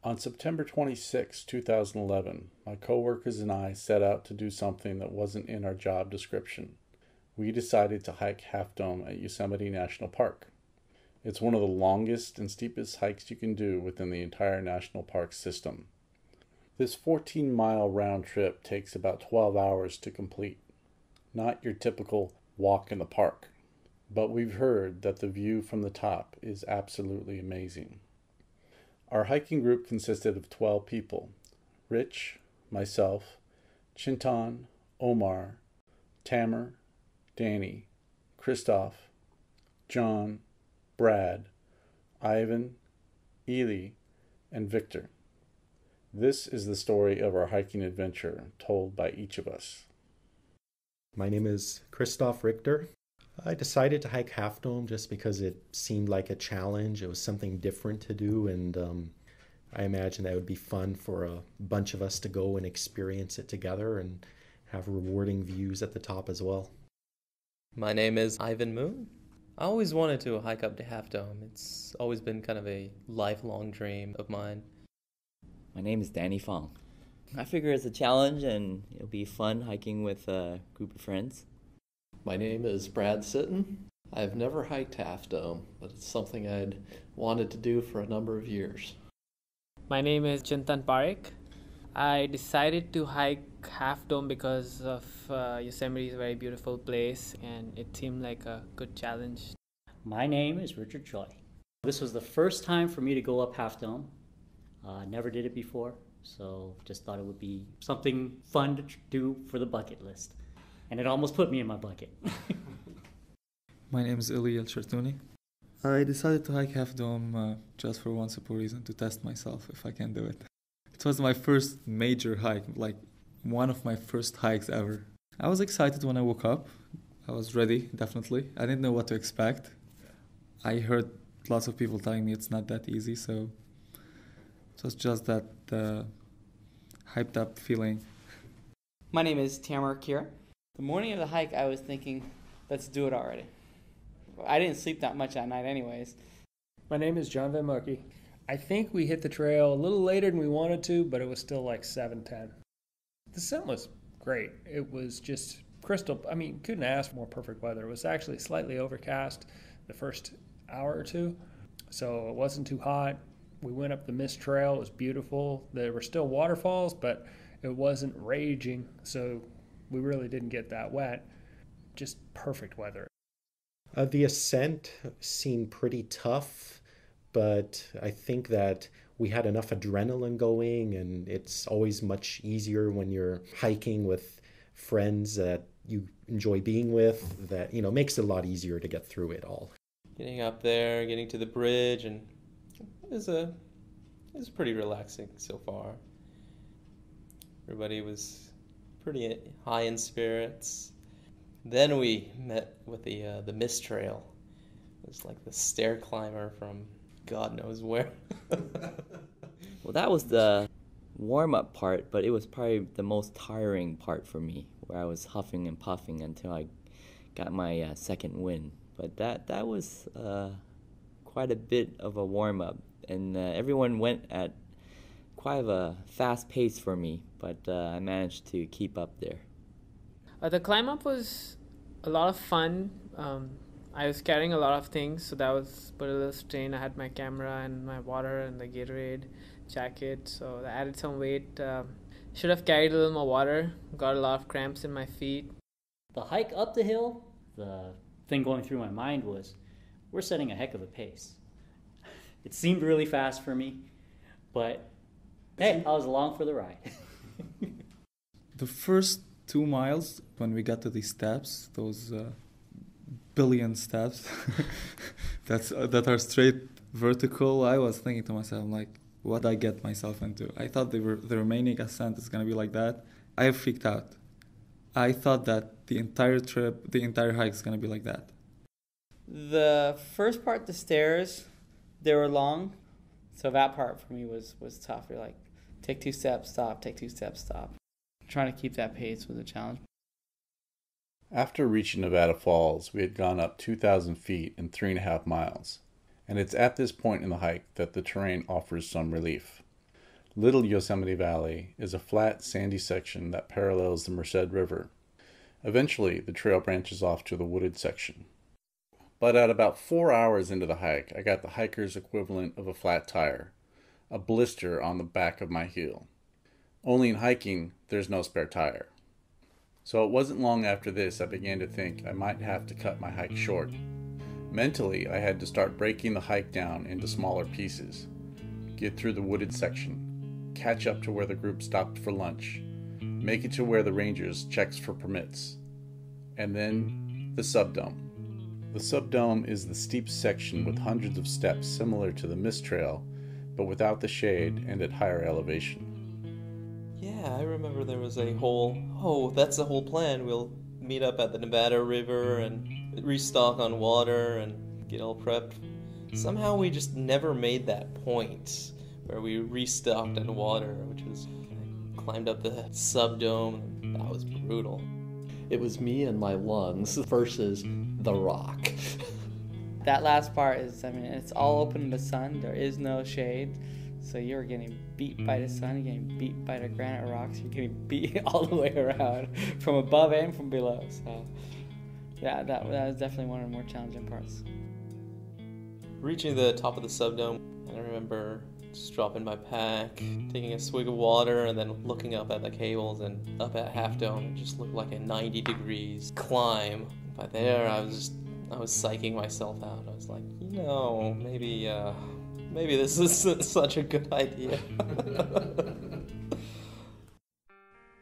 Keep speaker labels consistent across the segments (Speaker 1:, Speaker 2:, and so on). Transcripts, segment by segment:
Speaker 1: On September 26, 2011, my coworkers and I set out to do something that wasn't in our job description. We decided to hike Half Dome at Yosemite National Park. It's one of the longest and steepest hikes you can do within the entire national park system. This 14-mile round trip takes about 12 hours to complete. Not your typical walk in the park, but we've heard that the view from the top is absolutely amazing. Our hiking group consisted of 12 people: Rich, myself, Chintan, Omar, Tamer, Danny, Christoph, John, Brad, Ivan, Ely, and Victor. This is the story of our hiking adventure told by each of us.
Speaker 2: My name is Christoph Richter. I decided to hike Half Dome just because it seemed like a challenge. It was something different to do, and I imagined that it would be fun for a bunch of us to go and experience it together and have rewarding views at the top as well.
Speaker 3: My name is Ivan Moon. I always wanted to hike up to Half Dome. It's always been kind of a lifelong dream of mine.
Speaker 4: My name is Danny Fong. I figure it's a challenge and it'll be fun hiking with a group of friends.
Speaker 5: My name is Brad Sitton. I've never hiked Half Dome, but it's something I'd wanted to do for a number of years.
Speaker 6: My name is Chintan Parekh. I decided to hike Half Dome because of Yosemite is a very beautiful place and it seemed like a good challenge.
Speaker 7: My name is Richard Choi. This was the first time for me to go up Half Dome. Never did it before, so just thought it would be something fun to do for the bucket list. And it almost put me in my bucket.
Speaker 8: My name is Ili El Shartouni. I decided to hike Half Dome just for one simple reason, to test myself if I can do it. It was my first major hike, like one of my first hikes ever. I was excited when I woke up. I was ready, definitely. I didn't know what to expect. I heard lots of people telling me it's not that easy, so it was just that hyped up feeling.
Speaker 9: My name is Tamer Kira. The morning of the hike, I was thinking, let's do it already. I didn't sleep that much that night anyways.
Speaker 10: My name is John Van Markey. I think we hit the trail a little later than we wanted to, but it was still like 7:10. The descent was great. It was just crystal. I mean, couldn't ask for more perfect weather. It was actually slightly overcast the first hour or two, so it wasn't too hot. We went up the mist trail. It was beautiful. There were still waterfalls, but it wasn't raging, so we really didn't get that wet. Just perfect weather.
Speaker 2: The ascent seemed pretty tough, but I think that we had enough adrenaline going, and it's always much easier when you're hiking with friends that you enjoy being with. That, makes it a lot easier to get through it all.
Speaker 3: Getting up there, getting to the bridge, and it was pretty relaxing so far. Everybody was pretty high in spirits. Then we met with the mist trail. It was like the stair climber from God knows where.
Speaker 4: Well, that was the warm-up part, but it was probably the most tiring part for me, where I was huffing and puffing until I got my second win. But that was quite a bit of a warm-up, and everyone went at quite a fast pace for me, but I managed to keep up there.
Speaker 6: The climb up was a lot of fun. I was carrying a lot of things, so that was put a little strain. I had my camera and my water and the Gatorade jacket, so that added some weight. Should have carried a little more water. Got a lot of cramps in my feet.
Speaker 7: The hike up the hill, the thing going through my mind was, we're setting a heck of a pace. It seemed really fast for me, but hey, I was along for the ride.
Speaker 8: The first 2 miles, when we got to these steps, those billion steps that are straight vertical, I was thinking to myself, like, what did I get myself into? I thought the remaining ascent is going to be like that. I freaked out. I thought that the entire trip, the entire hike is going to be like that.
Speaker 9: The first part, the stairs, they were long, so that part for me was tough. You're like, take 2 steps, stop, take 2 steps, stop. Trying to keep that pace was a challenge.
Speaker 1: After reaching Nevada Falls, we had gone up 2,000 feet in 3.5 miles, and it's at this point in the hike that the terrain offers some relief. Little Yosemite Valley is a flat, sandy section that parallels the Merced River. Eventually, the trail branches off to the wooded section. But at about 4 hours into the hike, I got the hiker's equivalent of a flat tire, a blister on the back of my heel. Only in hiking, there's no spare tire. So it wasn't long after this I began to think I might have to cut my hike short. Mentally, I had to start breaking the hike down into smaller pieces, get through the wooded section, catch up to where the group stopped for lunch, make it to where the rangers checks for permits, and then the subdome. The subdome is the steep section with hundreds of steps similar to the Mist Trail, but without the shade and at higher elevation.
Speaker 3: Yeah, I remember there was a whole, that's the whole plan. We'll meet up at the Nevada River and restock on water and get all prepped. Somehow we just never made that point where we restocked on water, which was, I climbed up the subdome, and that was brutal.
Speaker 5: It was me and my lungs versus the rock.
Speaker 9: That last part is, it's all open in the sun. There is no shade. So you're getting beat by the sun, you're getting beat by the granite rocks, you're getting beat all the way around, from above and from below. So yeah, that was definitely one of the more challenging parts.
Speaker 3: Reaching the top of the subdome, I remember just dropping my pack, taking a swig of water, and then looking up at the cables and up at Half Dome. It just looked like a 90 degrees climb. By there, I was psyching myself out. I was like, maybe this isn't such a good idea.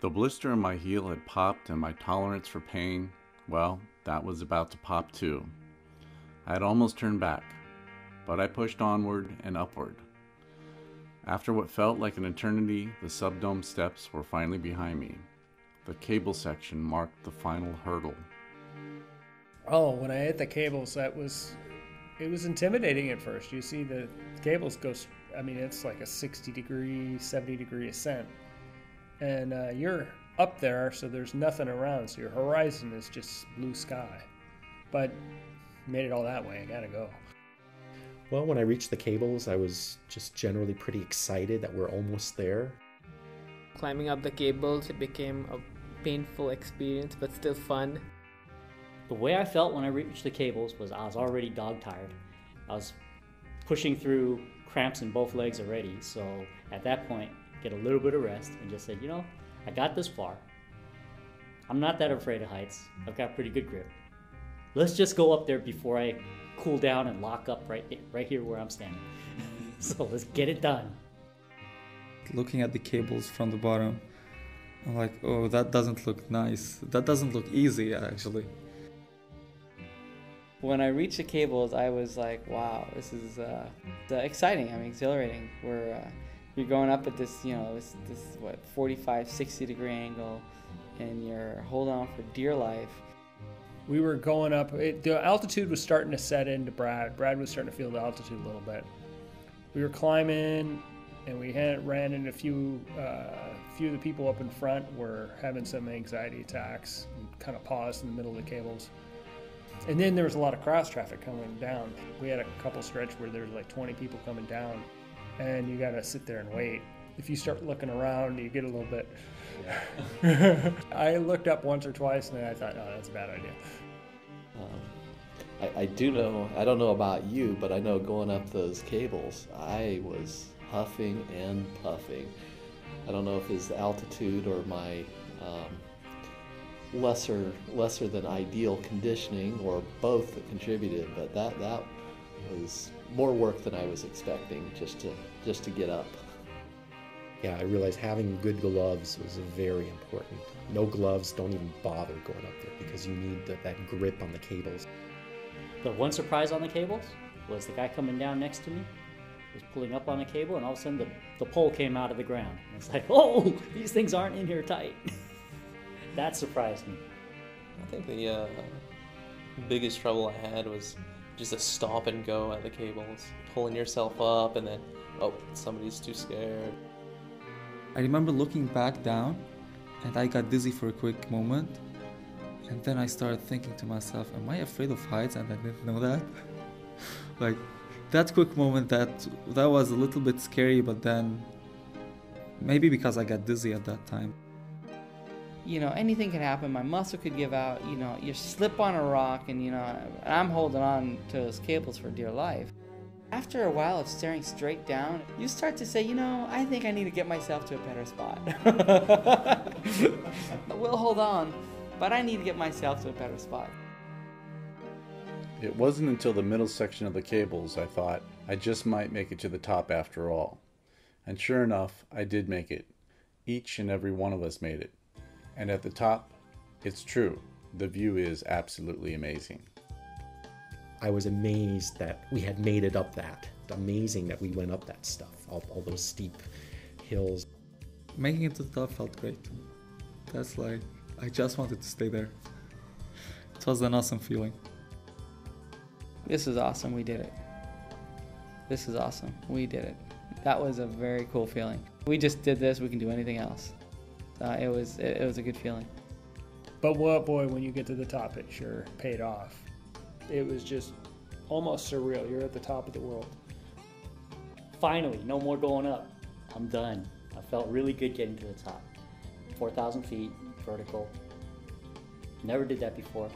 Speaker 1: The blister in my heel had popped and my tolerance for pain, well, that was about to pop too. I had almost turned back, but I pushed onward and upward. After what felt like an eternity, the subdome steps were finally behind me. The cable section marked the final hurdle.
Speaker 10: Oh, when I hit the cables, it was intimidating at first. You see the cables go, it's like a 60 degree, 70 degree ascent. And you're up there, so there's nothing around, so your horizon is just blue sky. But made it all that way, I gotta go.
Speaker 2: Well, when I reached the cables, I was just generally pretty excited that we're almost there.
Speaker 6: Climbing up the cables, it became a painful experience, but still fun.
Speaker 7: The way I felt when I reached the cables was I was already dog-tired. I was pushing through cramps in both legs already, so at that point, get a little bit of rest and just say, I got this far. I'm not that afraid of heights. I've got pretty good grip. Let's just go up there before I cool down and lock up right here where I'm standing. So let's get it done.
Speaker 8: Looking at the cables from the bottom, I'm like, oh, that doesn't look nice. That doesn't look easy, actually.
Speaker 9: When I reached the cables, I was like, wow, this is exciting, exhilarating. You're going up at this, this 45, 60 degree angle, and you're holding on for dear life.
Speaker 10: We were going up, the altitude was starting to set into Brad. Brad was starting to feel the altitude a little bit. We were climbing, and we ran into a few of the people up in front were having some anxiety attacks, and kind of paused in the middle of the cables. And then there was a lot of cross traffic coming down. We had a couple stretch where there's like 20 people coming down, and you gotta sit there and wait. If you start looking around, you get a little bit... Yeah. I looked up once or twice, and then I thought, oh, that's a bad idea.
Speaker 5: I do know, I don't know about you, but I know going up those cables, I was huffing and puffing. I don't know if it's the altitude or my lesser than ideal conditioning, or both that contributed, but that was more work than I was expecting just to get up.
Speaker 2: Yeah, I realized having good gloves was very important. No gloves, don't even bother going up there because you need that grip on the cables.
Speaker 7: The one surprise on the cables was the guy coming down next to me was pulling up on the cable, and all of a sudden the pole came out of the ground. And it's like, oh, these things aren't in here tight. That surprised me.
Speaker 3: I think the biggest trouble I had was just a stop and go at the cables, pulling yourself up, and then, oh, somebody's too scared.
Speaker 8: I remember looking back down, and I got dizzy for a quick moment, and then I started thinking to myself, am I afraid of heights and I didn't know that? Like, that quick moment, that was a little bit scary, but then Maybe because I got dizzy at that time.
Speaker 9: You know, anything could happen. My muscle could give out. You know, you slip on a rock, and I'm holding on to those cables for dear life. After a while of staring straight down, you start to say, I think I need to get myself to a better spot. We'll hold on, but I need to get myself to a better spot.
Speaker 1: It wasn't until the middle section of the cables I thought I just might make it to the top after all. And sure enough, I did make it. Each and every one of us made it. And at the top, it's true, the view is absolutely amazing.
Speaker 2: I was amazed that we had made it up that. Amazing that we went up that stuff, all those steep hills.
Speaker 8: Making it to the top felt great. That's like, I just wanted to stay there. It was an awesome feeling.
Speaker 9: This is awesome, we did it. This is awesome, we did it. That was a very cool feeling. We just did this, we can do anything else. It was a good feeling.
Speaker 10: But boy, when you get to the top, it sure paid off. It was just almost surreal. You're at the top of the world.
Speaker 7: Finally, no more going up. I'm done. I felt really good getting to the top. 4,000 feet, vertical. Never did that before.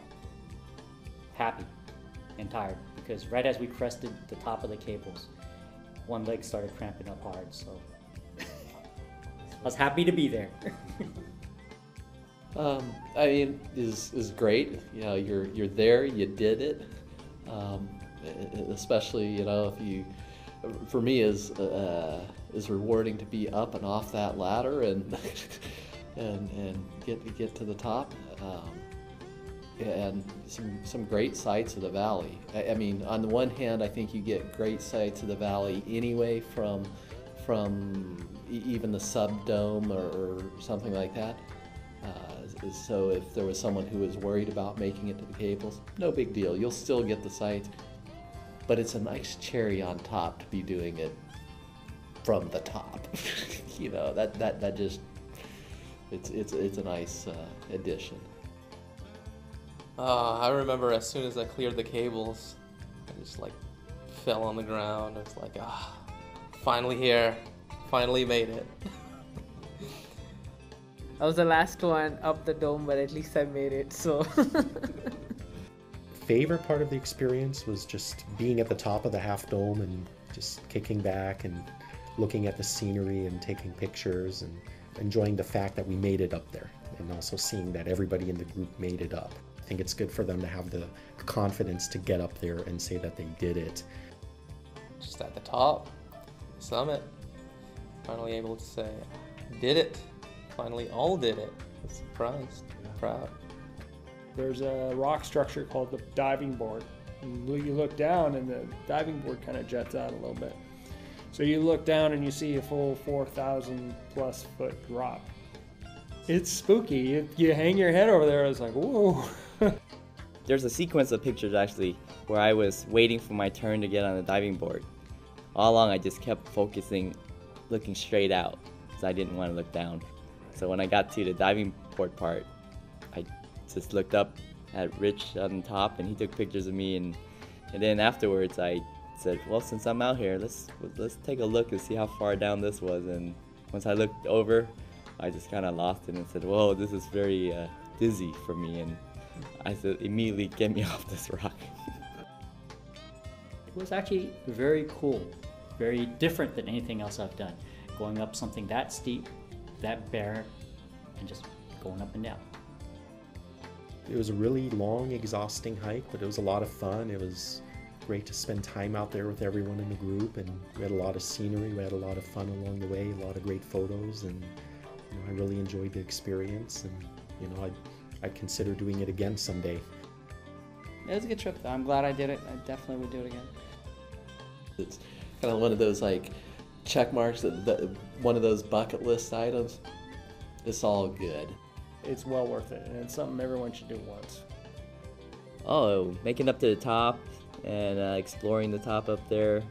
Speaker 7: Happy and tired, because right as we crested the top of the cables, one leg started cramping up hard, so I was happy to be there.
Speaker 5: I mean, is great. You're there. You did it. Especially, if you, for me, is rewarding to be up and off that ladder and and get to the top. And some great sights of the valley. I mean, on the one hand, I think you get great sights of the valley anyway from even the subdome or something like that. So if there was someone who was worried about making it to the cables, no big deal. You'll still get the sights. But it's a nice cherry on top to be doing it from the top. That just it's a nice addition.
Speaker 3: I remember as soon as I cleared the cables, I just fell on the ground. I was like, finally here, finally made it.
Speaker 6: I was the last one up the dome, but at least I made it, so.
Speaker 2: Favorite part of the experience was just being at the top of the half dome and just kicking back and looking at the scenery and taking pictures and enjoying the fact that we made it up there, and also seeing that everybody in the group made it up. I think it's good for them to have the confidence to get up there and say that they did it.
Speaker 3: Just at the top, summit, finally able to say, did it. Finally all did it. I was surprised, proud.
Speaker 10: There's a rock structure called the diving board. You look down and the diving board kind of jets out a little bit. So you look down and you see a full 4,000 plus foot drop. It's spooky. You hang your head over there, it's like, whoa.
Speaker 4: There's a sequence of pictures actually where I was waiting for my turn to get on the diving board. All along I just kept focusing, looking straight out, because I didn't want to look down. So when I got to the diving board part, I just looked up at Rich on top and he took pictures of me, and then afterwards I said, well, since I'm out here, let's take a look and see how far down this was. And once I looked over, I just kind of lost it and said, whoa, this is very dizzy for me. And I said, immediately get me off this rock.
Speaker 7: It was actually very cool, very different than anything else I've done. Going up something that steep, that bare, and just going up and down.
Speaker 2: It was a really long, exhausting hike, but it was a lot of fun. It was great to spend time out there with everyone in the group, and we had a lot of scenery, we had a lot of fun along the way, a lot of great photos, and I really enjoyed the experience, and I'd consider doing it again someday.
Speaker 9: It was a good trip though. I'm glad I did it. I definitely would do it again.
Speaker 5: It's kind of one of those check marks, that one of those bucket list items. It's all good.
Speaker 10: It's well worth it, and it's something everyone should do once.
Speaker 4: Oh, making up to the top and exploring the top up there.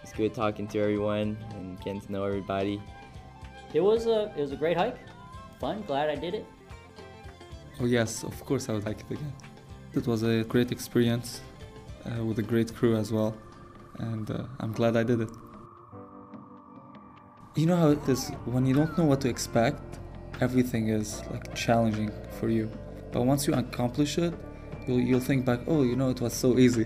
Speaker 4: It's good talking to everyone and getting to know everybody.
Speaker 7: It was a great hike. Fun, glad I did it.
Speaker 8: Oh yes, of course I would like it again. It was a great experience with a great crew as well, and I'm glad I did it. You know how it is when you don't know what to expect, everything is like challenging for you. But once you accomplish it, you'll think back, oh, you know, it was so easy.